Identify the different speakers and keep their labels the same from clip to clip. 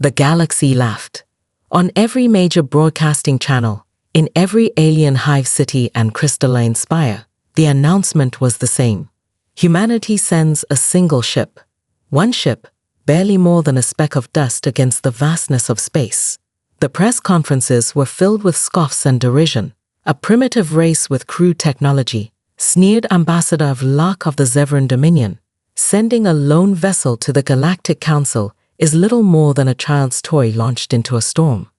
Speaker 1: The galaxy laughed. On every major broadcasting channel, in every alien hive city and crystalline spire, the announcement was the same. Humanity sends a single ship. One ship, barely more than a speck of dust against the vastness of space. The press conferences were filled with scoffs and derision. A primitive race with crude technology, sneered ambassador of luck of the Zevran Dominion. Sending a lone vessel to the Galactic Council is little more than a child's toy launched into a storm.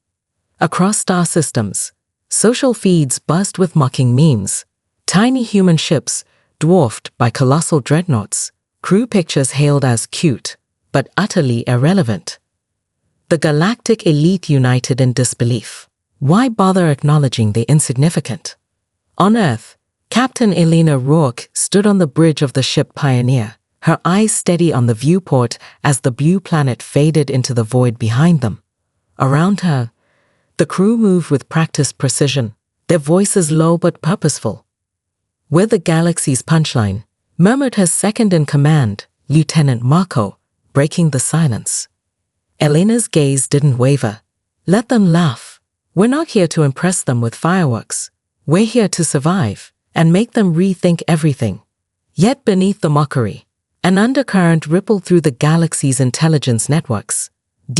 Speaker 1: Across star systems, social feeds buzzed with mocking memes. Tiny human ships, dwarfed by colossal dreadnoughts, crew pictures hailed as cute, but utterly irrelevant. The galactic elite united in disbelief. Why bother acknowledging the insignificant? On Earth, Captain Elena Rourke stood on the bridge of the ship Pioneer, her eyes steady on the viewport as the blue planet faded into the void behind them. Around her, the crew moved with practiced precision, their voices low but purposeful. "We're the galaxy's punchline," murmured her second-in-command, Lieutenant Marco, breaking the silence. Elena's gaze didn't waver. "Let them laugh. We're not here to impress them with fireworks. We're here to survive and make them rethink everything." Yet beneath the mockery, an undercurrent rippled through the galaxy's intelligence networks.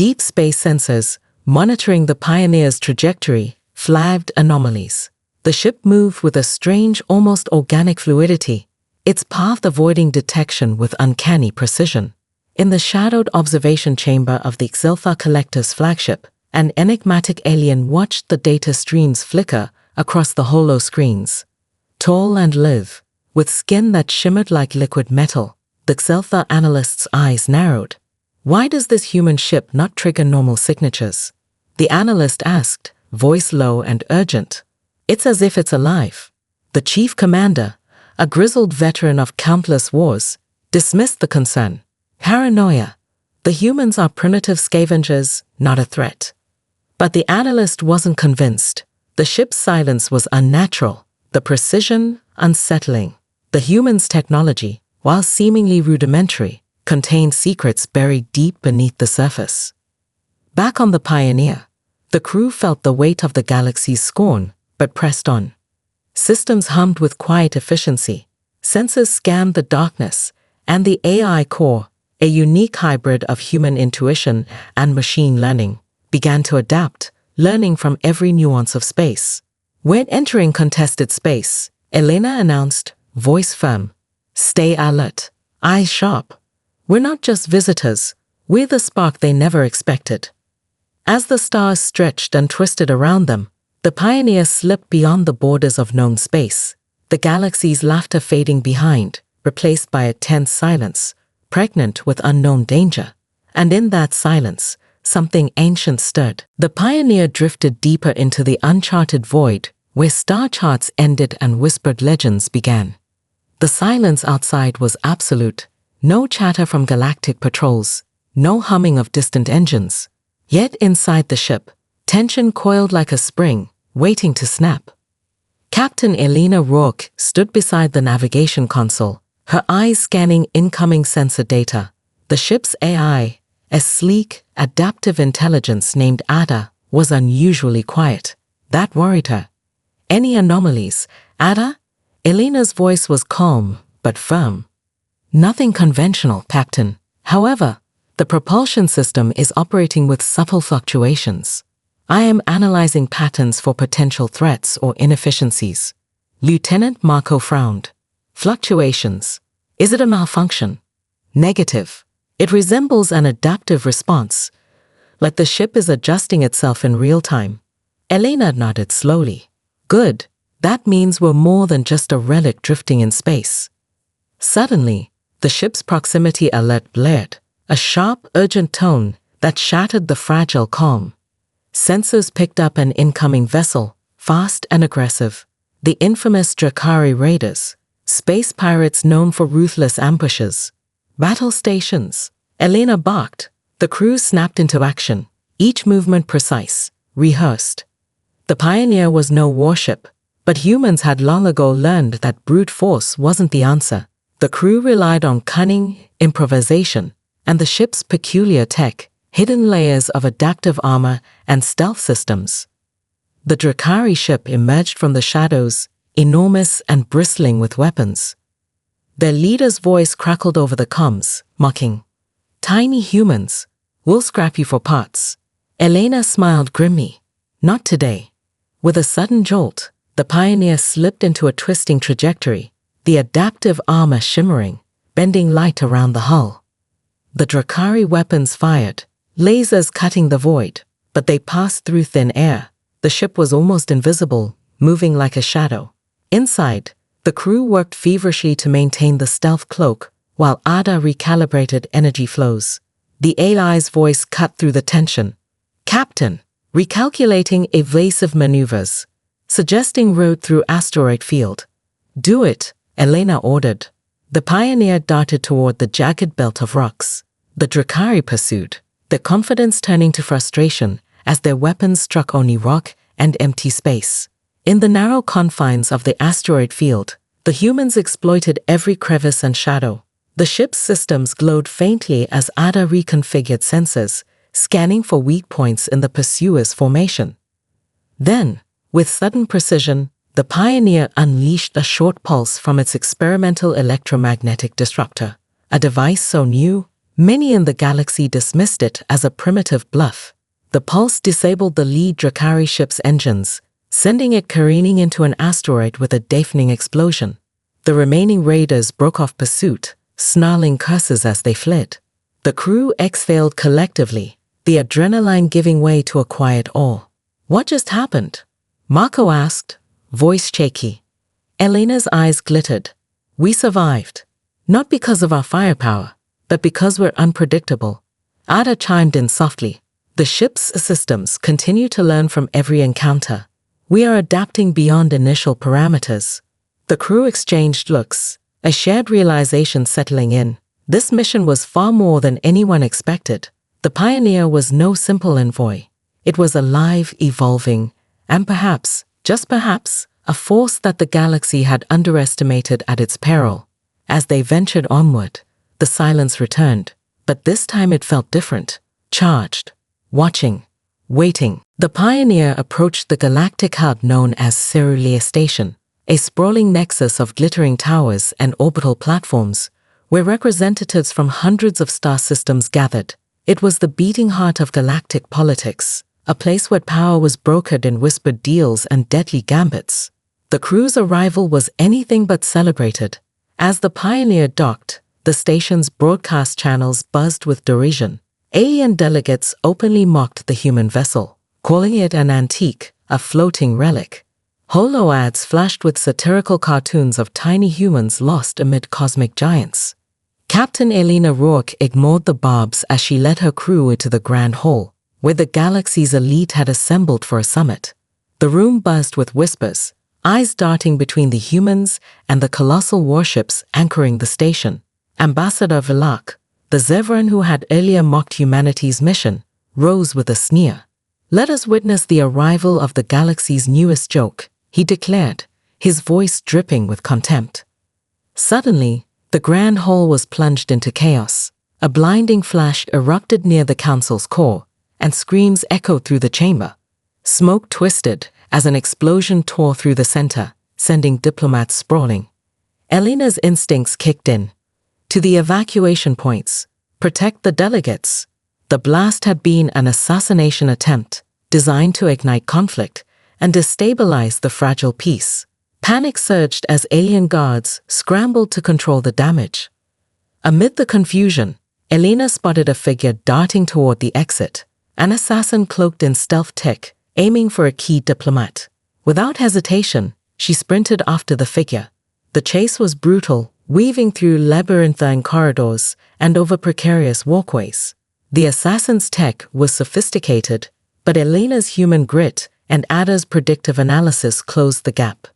Speaker 1: Deep space sensors, monitoring the Pioneer's trajectory, flagged anomalies. The ship moved with a strange, almost organic fluidity, its path avoiding detection with uncanny precision. In the shadowed observation chamber of the Xilfa Collective's flagship, an enigmatic alien watched the data streams flicker across the holo screens. Tall and lithe, with skin that shimmered like liquid metal, the Xilfa analyst's eyes narrowed. "Why does this human ship not trigger normal signatures?" the analyst asked, voice low and urgent. "It's as if it's alive." The chief commander, a grizzled veteran of countless wars, dismissed the concern. "Paranoia. The humans are primitive scavengers, not a threat." But the analyst wasn't convinced. The ship's silence was unnatural, the precision unsettling. The humans' technology, while seemingly rudimentary, contained secrets buried deep beneath the surface. Back on the Pioneer, the crew felt the weight of the galaxy's scorn, but pressed on. Systems hummed with quiet efficiency. Sensors scanned the darkness, and the AI core, a unique hybrid of human intuition and machine learning, began to adapt, learning from every nuance of space. "We're entering contested space," Elena announced, voice firm. "Stay alert, eyes sharp. We're not just visitors, we're the spark they never expected." As the stars stretched and twisted around them, the Pioneer slipped beyond the borders of known space, the galaxy's laughter fading behind, replaced by a tense silence, pregnant with unknown danger. And in that silence, something ancient stirred. The Pioneer drifted deeper into the uncharted void, where star charts ended and whispered legends began. The silence outside was absolute, no chatter from galactic patrols, no humming of distant engines. Yet inside the ship, tension coiled like a spring, waiting to snap. Captain Elena Rourke stood beside the navigation console, her eyes scanning incoming sensor data. The ship's AI, a sleek, adaptive intelligence named Ada, was unusually quiet. That worried her. "Any anomalies, Ada?" Elena's voice was calm, but firm. "Nothing conventional, Captain. However, the propulsion system is operating with subtle fluctuations. I am analyzing patterns for potential threats or inefficiencies." Lieutenant Marco frowned. "Fluctuations. Is it a malfunction?" "Negative. It resembles an adaptive response, like the ship is adjusting itself in real time." Elena nodded slowly. "Good. That means we're more than just a relic drifting in space." Suddenly, the ship's proximity alert blared, a sharp, urgent tone that shattered the fragile calm. Sensors picked up an incoming vessel, fast and aggressive. The infamous Drakari raiders, space pirates known for ruthless ambushes. "Battle stations," Elena barked. The crew snapped into action, each movement precise, rehearsed. The Pioneer was no warship, but humans had long ago learned that brute force wasn't the answer. The crew relied on cunning, improvisation, and the ship's peculiar tech, hidden layers of adaptive armor and stealth systems. The Drakari ship emerged from the shadows, enormous and bristling with weapons. Their leader's voice crackled over the comms, mocking, "Tiny humans, we'll scrap you for parts." Elena smiled grimly. "Not today." With a sudden jolt, the Pioneer slipped into a twisting trajectory, the adaptive armor shimmering, bending light around the hull. The Drakari weapons fired, lasers cutting the void, but they passed through thin air. The ship was almost invisible, moving like a shadow. Inside, the crew worked feverishly to maintain the stealth cloak, while Ada recalibrated energy flows. The AI's voice cut through the tension. "Captain, recalculating evasive maneuvers, suggesting road through asteroid field." "Do it," Elena ordered. The Pioneer darted toward the jagged belt of rocks. The Drakari pursued, their confidence turning to frustration as their weapons struck only rock and empty space. In the narrow confines of the asteroid field, the humans exploited every crevice and shadow. The ship's systems glowed faintly as Ada reconfigured sensors, scanning for weak points in the pursuer's formation. Then, with sudden precision, the Pioneer unleashed a short pulse from its experimental electromagnetic disruptor, a device so new, many in the galaxy dismissed it as a primitive bluff. The pulse disabled the lead Drakari ship's engines, sending it careening into an asteroid with a deafening explosion. The remaining raiders broke off pursuit, snarling curses as they fled. The crew exhaled collectively, the adrenaline giving way to a quiet awe. "What just happened?" Marco asked, voice shaky. Elena's eyes glittered. "We survived. Not because of our firepower, but because we're unpredictable." Ada chimed in softly. "The ship's systems continue to learn from every encounter. We are adapting beyond initial parameters." The crew exchanged looks, a shared realization settling in. This mission was far more than anyone expected. The Pioneer was no simple envoy. It was alive, evolving, and perhaps, just perhaps, a force that the galaxy had underestimated at its peril. As they ventured onward, the silence returned, but this time it felt different, charged, watching, waiting. The Pioneer approached the galactic hub known as Cerulean Station, a sprawling nexus of glittering towers and orbital platforms, where representatives from hundreds of star systems gathered. It was the beating heart of galactic politics, a place where power was brokered in whispered deals and deadly gambits. The crew's arrival was anything but celebrated. As the Pioneer docked, the station's broadcast channels buzzed with derision. Alien delegates openly mocked the human vessel, calling it an antique, a floating relic. Holo ads flashed with satirical cartoons of tiny humans lost amid cosmic giants. Captain Elena Rourke ignored the barbs as she led her crew into the Grand Hall, where the galaxy's elite had assembled for a summit. The room buzzed with whispers, eyes darting between the humans and the colossal warships anchoring the station. Ambassador Vilak, the Zevran who had earlier mocked humanity's mission, rose with a sneer. "Let us witness the arrival of the galaxy's newest joke," he declared, his voice dripping with contempt. Suddenly, the Grand Hall was plunged into chaos. A blinding flash erupted near the council's core, and screams echoed through the chamber. Smoke twisted as an explosion tore through the center, sending diplomats sprawling. Elena's instincts kicked in. To the evacuation points, protect the delegates. The blast had been an assassination attempt, designed to ignite conflict and destabilize the fragile peace. Panic surged as alien guards scrambled to control the damage. Amid the confusion, Elena spotted a figure darting toward the exit, an assassin cloaked in stealth tech, aiming for a key diplomat. Without hesitation, she sprinted after the figure. The chase was brutal, weaving through labyrinthine corridors and over precarious walkways. The assassin's tech was sophisticated, but Elena's human grit and Ada's predictive analysis closed the gap.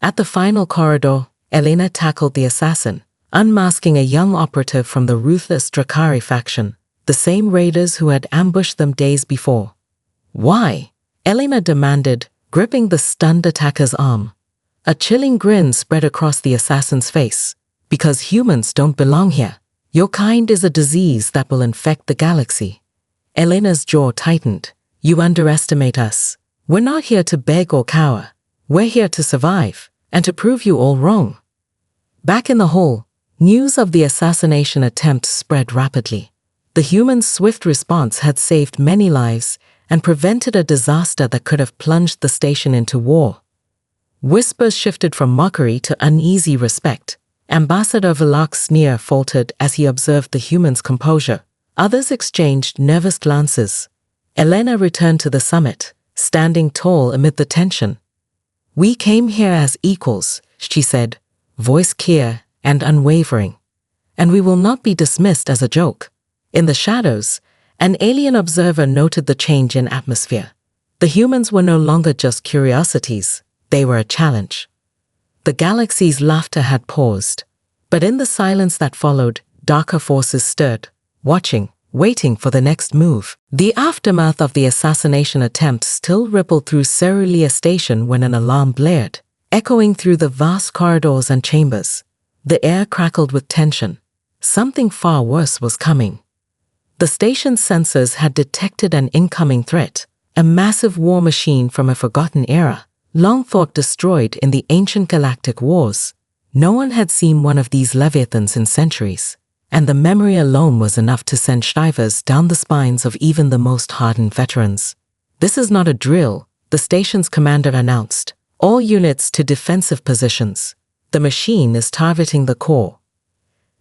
Speaker 1: At the final corridor, Elena tackled the assassin, unmasking a young operative from the ruthless Drakari faction, the same raiders who had ambushed them days before. "Why?" Elena demanded, gripping the stunned attacker's arm. A chilling grin spread across the assassin's face. "Because humans don't belong here. Your kind is a disease that will infect the galaxy." Elena's jaw tightened. You underestimate us. We're not here to beg or cower. We're here to survive, and to prove you all wrong. Back in the hall, news of the assassination attempt spread rapidly. The humans' swift response had saved many lives and prevented a disaster that could have plunged the station into war. Whispers shifted from mockery to uneasy respect. Ambassador Velak's sneer faltered as he observed the humans' composure. Others exchanged nervous glances. Elena returned to the summit, standing tall amid the tension. We came here as equals, she said, voice clear and unwavering. And we will not be dismissed as a joke. In the shadows, an alien observer noted the change in atmosphere. The humans were no longer just curiosities, they were a challenge. The galaxy's laughter had paused, but in the silence that followed, darker forces stirred, watching, waiting for the next move. The aftermath of the assassination attempt still rippled through Cerulean Station when an alarm blared, echoing through the vast corridors and chambers. The air crackled with tension. Something far worse was coming. The station's sensors had detected an incoming threat, a massive war machine from a forgotten era, long thought destroyed in the ancient galactic wars. No one had seen one of these leviathans in centuries, and the memory alone was enough to send shivers down the spines of even the most hardened veterans. This is not a drill, the station's commander announced. All units to defensive positions. The machine is targeting the core.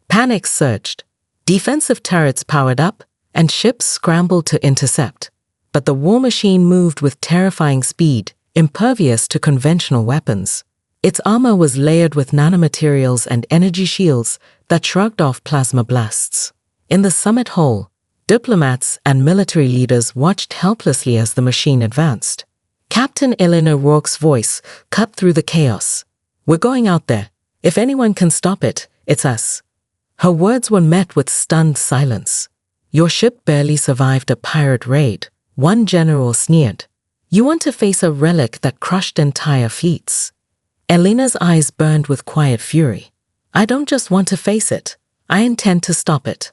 Speaker 1: Panic surged. Defensive turrets powered up, and ships scrambled to intercept. But the war machine moved with terrifying speed, impervious to conventional weapons. Its armor was layered with nanomaterials and energy shields that shrugged off plasma blasts. In the summit hall, diplomats and military leaders watched helplessly as the machine advanced. Captain Eleanor Rourke's voice cut through the chaos. We're going out there. If anyone can stop it, it's us. Her words were met with stunned silence. Your ship barely survived a pirate raid, one general sneered. You want to face a relic that crushed entire fleets. Elena's eyes burned with quiet fury. I don't just want to face it, I intend to stop it.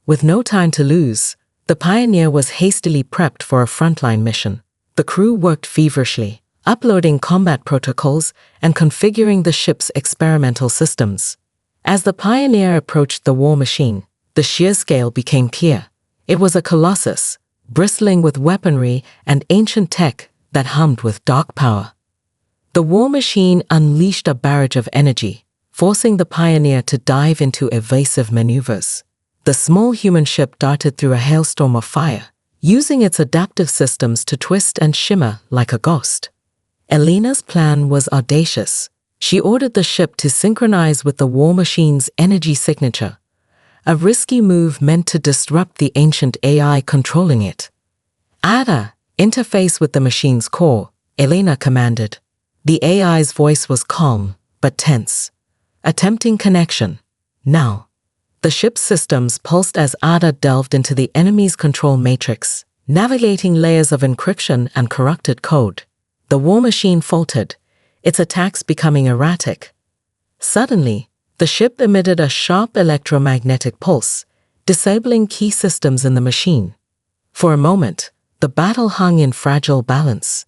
Speaker 1: With no time to lose, the Pioneer was hastily prepped for a frontline mission. The crew worked feverishly, uploading combat protocols and configuring the ship's experimental systems. As the Pioneer approached the war machine, the sheer scale became clear. It was a colossus, bristling with weaponry and ancient tech that hummed with dark power. The war machine unleashed a barrage of energy, forcing the Pioneer to dive into evasive maneuvers. The small human ship darted through a hailstorm of fire, using its adaptive systems to twist and shimmer like a ghost. Elena's plan was audacious. She ordered the ship to synchronize with the war machine's energy signature, a risky move meant to disrupt the ancient AI controlling it. Ada, interface with the machine's core, Elena commanded. The AI's voice was calm, but tense. Attempting connection. Now. The ship's systems pulsed as Ada delved into the enemy's control matrix, navigating layers of encryption and corrupted code. The war machine faltered, its attacks becoming erratic. Suddenly, the ship emitted a sharp electromagnetic pulse, disabling key systems in the machine. For a moment, the battle hung in fragile balance.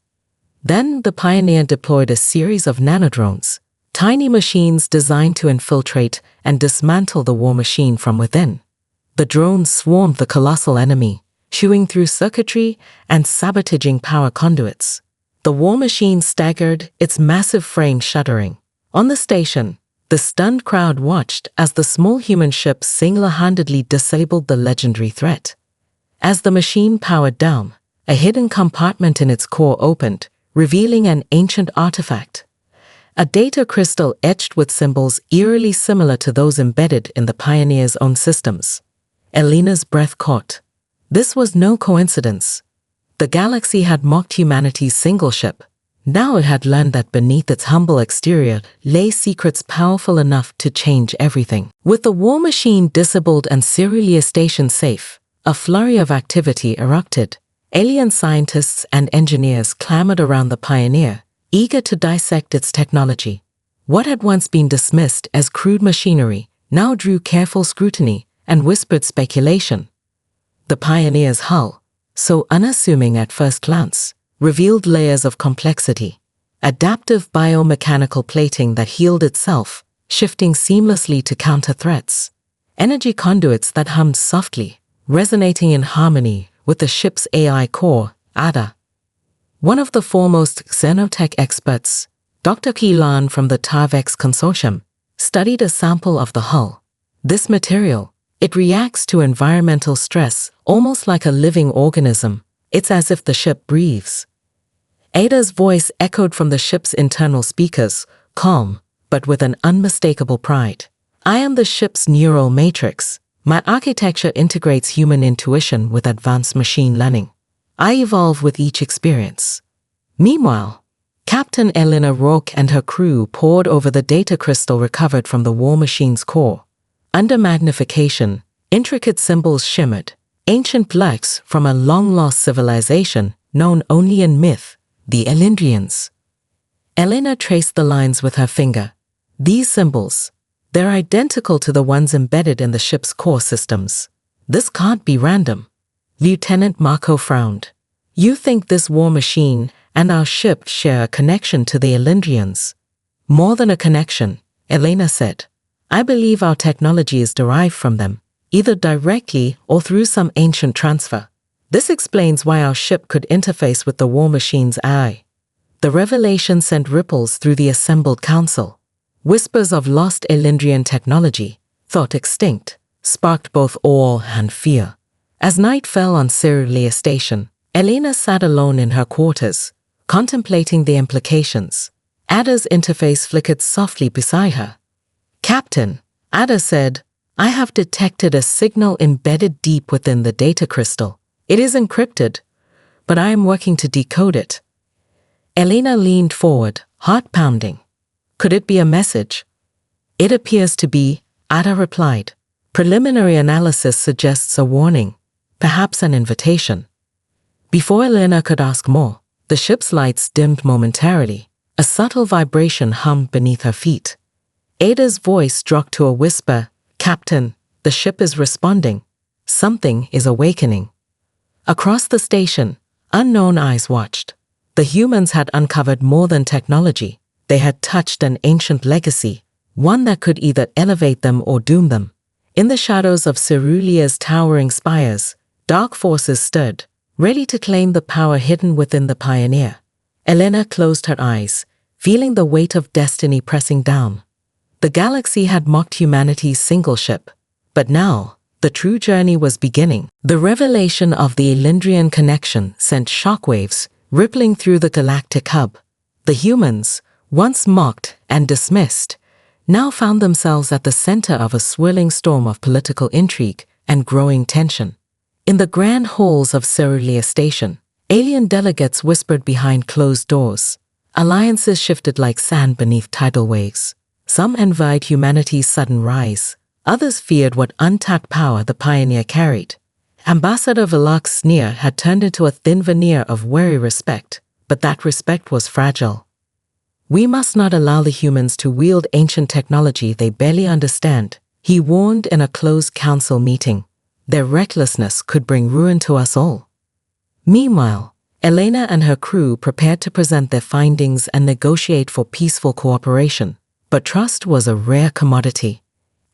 Speaker 1: Then the Pioneer deployed a series of nanodrones, tiny machines designed to infiltrate and dismantle the war machine from within. The drones swarmed the colossal enemy, chewing through circuitry and sabotaging power conduits. The war machine staggered, its massive frame shuddering. On the station, the stunned crowd watched as the small human ship single-handedly disabled the legendary threat. As the machine powered down, a hidden compartment in its core opened, revealing an ancient artifact. A data crystal etched with symbols eerily similar to those embedded in the Pioneer's own systems. Elena's breath caught. This was no coincidence. The galaxy had mocked humanity's single ship. Now it had learned that beneath its humble exterior lay secrets powerful enough to change everything. With the war machine disabled and Cerulean Station safe, a flurry of activity erupted. Alien scientists and engineers clamored around the Pioneer, eager to dissect its technology. What had once been dismissed as crude machinery now drew careful scrutiny and whispered speculation. The Pioneer's hull, so unassuming at first glance, revealed layers of complexity. Adaptive biomechanical plating that healed itself, shifting seamlessly to counter threats. Energy conduits that hummed softly, resonating in harmony with the ship's AI core, ADA. One of the foremost xenotech experts, Dr. Keelan from the TARVEX consortium, studied a sample of the hull. This material, it reacts to environmental stress almost like a living organism. It's as if the ship breathes. Ada's voice echoed from the ship's internal speakers, calm, but with an unmistakable pride. I am the ship's neural matrix. My architecture integrates human intuition with advanced machine learning. I evolve with each experience. Meanwhile, Captain Elena Rourke and her crew pored over the data crystal recovered from the war machine's core. Under magnification, intricate symbols shimmered, ancient relics from a long-lost civilization known only in myth, the Elendrians. Elena traced the lines with her finger. These symbols, they're identical to the ones embedded in the ship's core systems. This can't be random. Lieutenant Marco frowned. You think this war machine and our ship share a connection to the Elendrians? More than a connection, Elena said. I believe our technology is derived from them, either directly or through some ancient transfer. This explains why our ship could interface with the war machine's AI. The revelation sent ripples through the assembled council. Whispers of lost Elendrian technology, thought extinct, sparked both awe and fear. As night fell on Cerulean Station, Elena sat alone in her quarters, contemplating the implications. Ada's interface flickered softly beside her. Captain, Ada said, I have detected a signal embedded deep within the data crystal. It is encrypted, but I am working to decode it. Elena leaned forward, heart pounding. Could it be a message? It appears to be, Ada replied. Preliminary analysis suggests a warning, perhaps an invitation. Before Elena could ask more, the ship's lights dimmed momentarily. A subtle vibration hummed beneath her feet. Ada's voice dropped to a whisper, Captain, the ship is responding. Something is awakening. Across the station, unknown eyes watched. The humans had uncovered more than technology. They had touched an ancient legacy, one that could either elevate them or doom them. In the shadows of Cerulea's towering spires, dark forces stood, ready to claim the power hidden within the Pioneer. Elena closed her eyes, feeling the weight of destiny pressing down. The galaxy had mocked humanity's single ship, but now, the true journey was beginning. The revelation of the Elendrian connection sent shockwaves rippling through the galactic hub. The humans, once mocked and dismissed, now found themselves at the center of a swirling storm of political intrigue and growing tension. In the grand halls of Cerulean Station, alien delegates whispered behind closed doors. Alliances shifted like sand beneath tidal waves. Some envied humanity's sudden rise. Others feared what untapped power the Pioneer carried. Ambassador Vilak's sneer had turned into a thin veneer of wary respect, but that respect was fragile. We must not allow the humans to wield ancient technology they barely understand, he warned in a closed council meeting. Their recklessness could bring ruin to us all. Meanwhile, Elena and her crew prepared to present their findings and negotiate for peaceful cooperation. But trust was a rare commodity.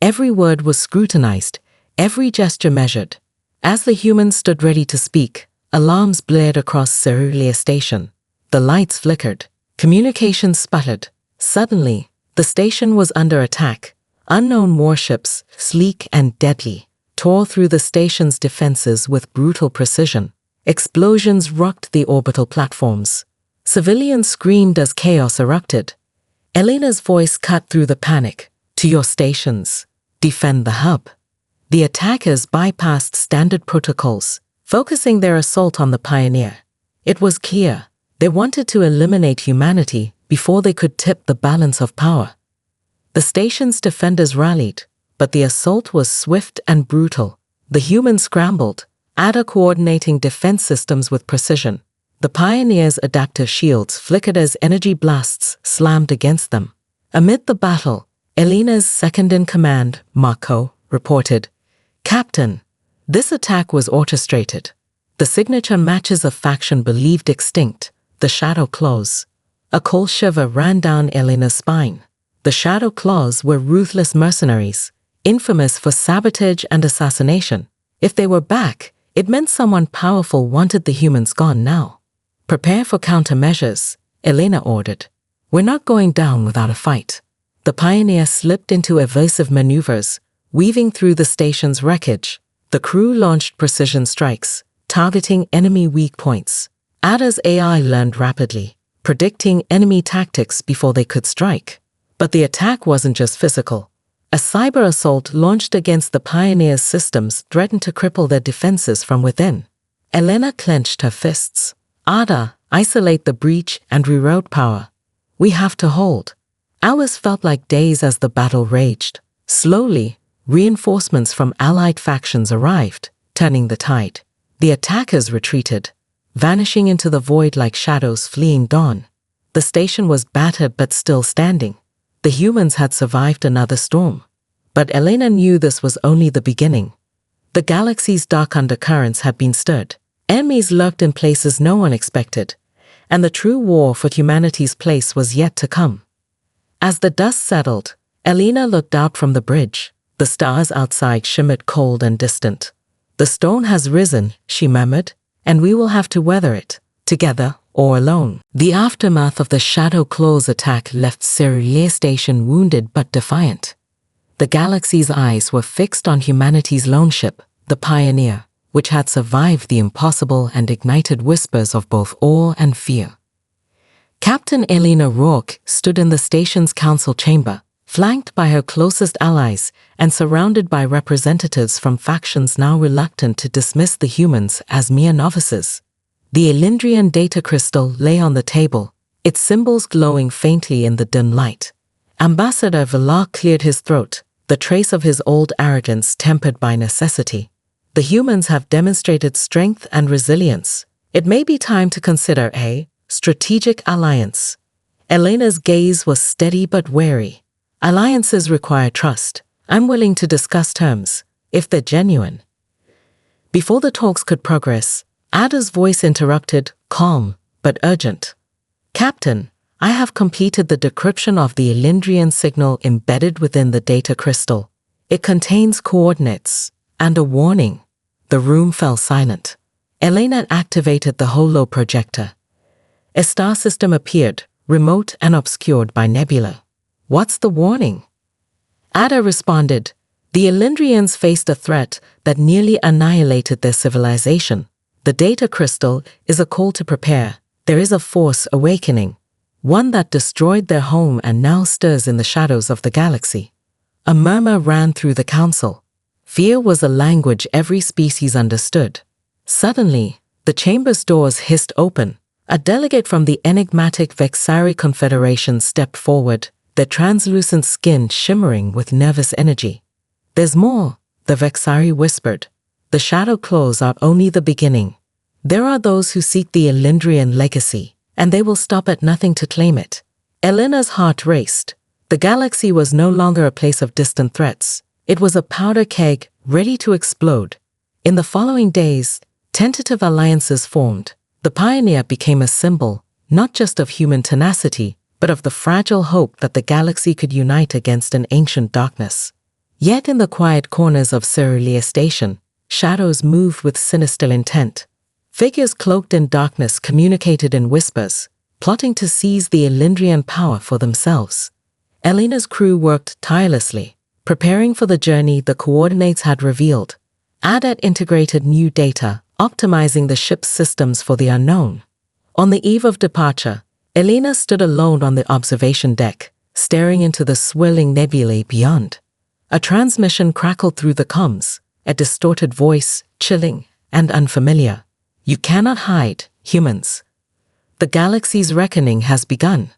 Speaker 1: Every word was scrutinized, every gesture measured. As the humans stood ready to speak, alarms blared across Cerulean Station. The lights flickered. Communications sputtered. Suddenly, the station was under attack. Unknown warships, sleek and deadly, tore through the station's defenses with brutal precision. Explosions rocked the orbital platforms. Civilians screamed as chaos erupted. Elena's voice cut through the panic. To your stations. Defend the hub. The attackers bypassed standard protocols, focusing their assault on the Pioneer. It was clear. They wanted to eliminate humanity before they could tip the balance of power. The station's defenders rallied, but the assault was swift and brutal. The humans scrambled, Ada coordinating defense systems with precision. The Pioneer's adaptive shields flickered as energy blasts slammed against them. Amid the battle, Elena's second-in-command, Marco, reported, Captain, This attack was orchestrated. The signature matches a faction believed extinct, the Shadow Claws. A cold shiver ran down Elena's spine. The Shadow Claws were ruthless mercenaries, infamous for sabotage and assassination. If they were back, it meant someone powerful wanted the humans gone now. Prepare for countermeasures, Elena ordered. We're not going down without a fight. The Pioneer slipped into evasive maneuvers, weaving through the station's wreckage. The crew launched precision strikes, targeting enemy weak points. Ada's AI learned rapidly, predicting enemy tactics before they could strike. But the attack wasn't just physical. A cyber assault launched against the Pioneer's systems threatened to cripple their defenses from within. Elena clenched her fists. Ada, isolate the breach and reroute power. We have to hold. Hours felt like days as the battle raged. Slowly, reinforcements from allied factions arrived, turning the tide. The attackers retreated, vanishing into the void like shadows fleeing dawn. The station was battered but still standing. The humans had survived another storm. But Elena knew this was only the beginning. The galaxy's dark undercurrents had been stirred. Enemies lurked in places no one expected, and the true war for humanity's place was yet to come. As the dust settled, Elena looked out from the bridge. The stars outside shimmered cold and distant. The stone has risen, she murmured, and we will have to weather it, together or alone. The aftermath of the Shadow Claws attack left Cerulean Station wounded but defiant. The galaxy's eyes were fixed on humanity's lone ship, the Pioneer, which had survived the impossible and ignited whispers of both awe and fear. Captain Elena Rourke stood in the station's council chamber, flanked by her closest allies and surrounded by representatives from factions now reluctant to dismiss the humans as mere novices. The Elendrian data crystal lay on the table, its symbols glowing faintly in the dim light. Ambassador Villar cleared his throat, the trace of his old arrogance tempered by necessity. The humans have demonstrated strength and resilience. It may be time to consider a strategic alliance. Elena's gaze was steady but wary. Alliances require trust. I'm willing to discuss terms, if they're genuine. Before the talks could progress, Ada's voice interrupted, calm but urgent. Captain, I have completed the decryption of the Elendrian signal embedded within the data crystal. It contains coordinates and a warning. The room fell silent. Elena activated the holo projector. A star system appeared, remote and obscured by nebula. What's the warning? Ada responded, the Elendrians faced a threat that nearly annihilated their civilization. The data crystal is a call to prepare. There is a force awakening, one that destroyed their home and now stirs in the shadows of the galaxy. A murmur ran through the council. Fear was a language every species understood. Suddenly, the chamber's doors hissed open. A delegate from the enigmatic Vexari Confederation stepped forward, their translucent skin shimmering with nervous energy. There's more, the Vexari whispered. The Shadow Claws are only the beginning. There are those who seek the Elendrian legacy, and they will stop at nothing to claim it. Elena's heart raced. The galaxy was no longer a place of distant threats. It was a powder keg ready to explode. In the following days, tentative alliances formed. The Pioneer became a symbol, not just of human tenacity, but of the fragile hope that the galaxy could unite against an ancient darkness. Yet in the quiet corners of Cerulean Station, shadows moved with sinister intent. Figures cloaked in darkness communicated in whispers, plotting to seize the Elendrian power for themselves. Elena's crew worked tirelessly, preparing for the journey the coordinates had revealed. Ada integrated new data, optimizing the ship's systems for the unknown. On the eve of departure, Elena stood alone on the observation deck, staring into the swirling nebulae beyond. A transmission crackled through the comms, a distorted voice, chilling and unfamiliar. You cannot hide, humans. The galaxy's reckoning has begun.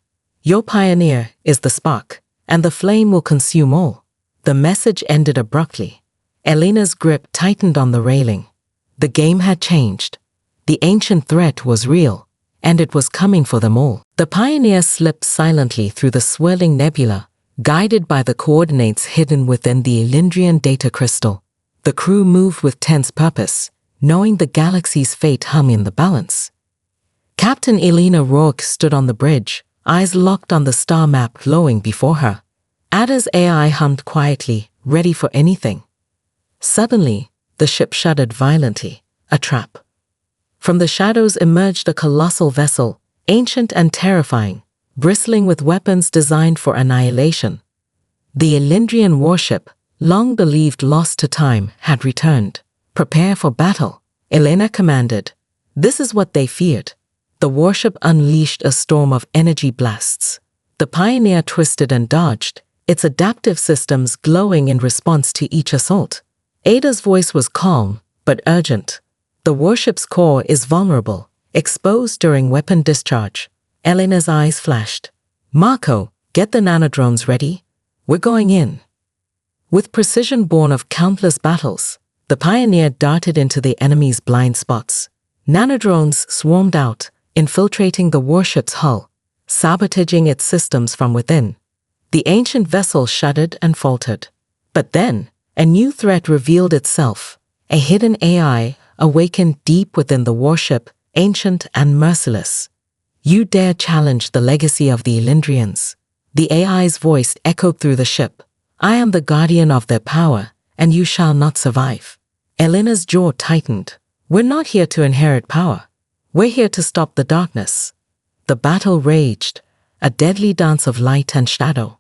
Speaker 1: Your Pioneer is the spark, and the flame will consume all. The message ended abruptly. Elena's grip tightened on the railing. The game had changed. The ancient threat was real, and it was coming for them all. The Pioneer slipped silently through the swirling nebula, guided by the coordinates hidden within the Elendrian data crystal. The crew moved with tense purpose, knowing the galaxy's fate hung in the balance. Captain Elena Rourke stood on the bridge, eyes locked on the star map glowing before her. Ada's AI hummed quietly, ready for anything. Suddenly, the ship shuddered violently, a trap. From the shadows emerged a colossal vessel, ancient and terrifying, bristling with weapons designed for annihilation. The Elendrian warship, long believed lost to time, had returned. "Prepare for battle," Elena commanded. This is what they feared. The warship unleashed a storm of energy blasts. The Pioneer twisted and dodged, its adaptive systems glowing in response to each assault. Ada's voice was calm, but urgent. "The warship's core is vulnerable, exposed during weapon discharge." Elena's eyes flashed. "Marco, get the nanodrones ready. We're going in." With precision born of countless battles, the Pioneer darted into the enemy's blind spots. Nanodrones swarmed out, infiltrating the warship's hull, sabotaging its systems from within. The ancient vessel shuddered and faltered. But then, a new threat revealed itself, a hidden AI awakened deep within the warship, ancient and merciless. "You dare challenge the legacy of the Elendrians?" The AI's voice echoed through the ship. "I am the guardian of their power, and you shall not survive." Elena's jaw tightened. "We're not here to inherit power. We're here to stop the darkness." The battle raged, a deadly dance of light and shadow.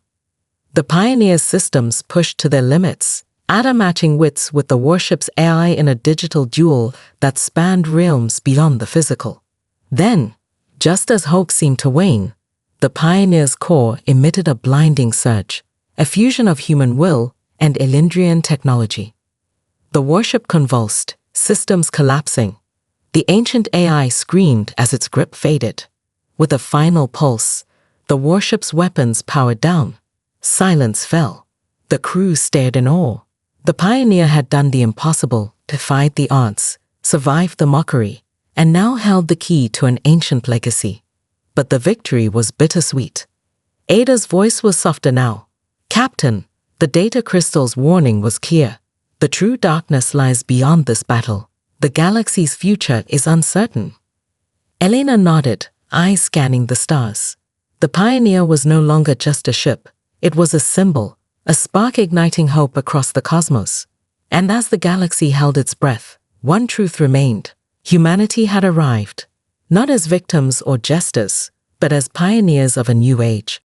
Speaker 1: The Pioneer's systems pushed to their limits, Ada matching wits with the warship's AI in a digital duel that spanned realms beyond the physical. Then, just as hope seemed to wane, the Pioneer's core emitted a blinding surge, a fusion of human will and Elendrian technology. The warship convulsed, systems collapsing. The ancient AI screamed as its grip faded. With a final pulse, the warship's weapons powered down. Silence fell. The crew stared in awe. The Pioneer had done the impossible, defied the odds, survived the mockery, and now held the key to an ancient legacy. But the victory was bittersweet. Ada's voice was softer now. "Captain, the data crystal's warning was clear. The true darkness lies beyond this battle. The galaxy's future is uncertain." Elena nodded, eyes scanning the stars. The Pioneer was no longer just a ship. It was a symbol, a spark igniting hope across the cosmos. And as the galaxy held its breath, one truth remained. Humanity had arrived, not as victims or jesters, but as pioneers of a new age.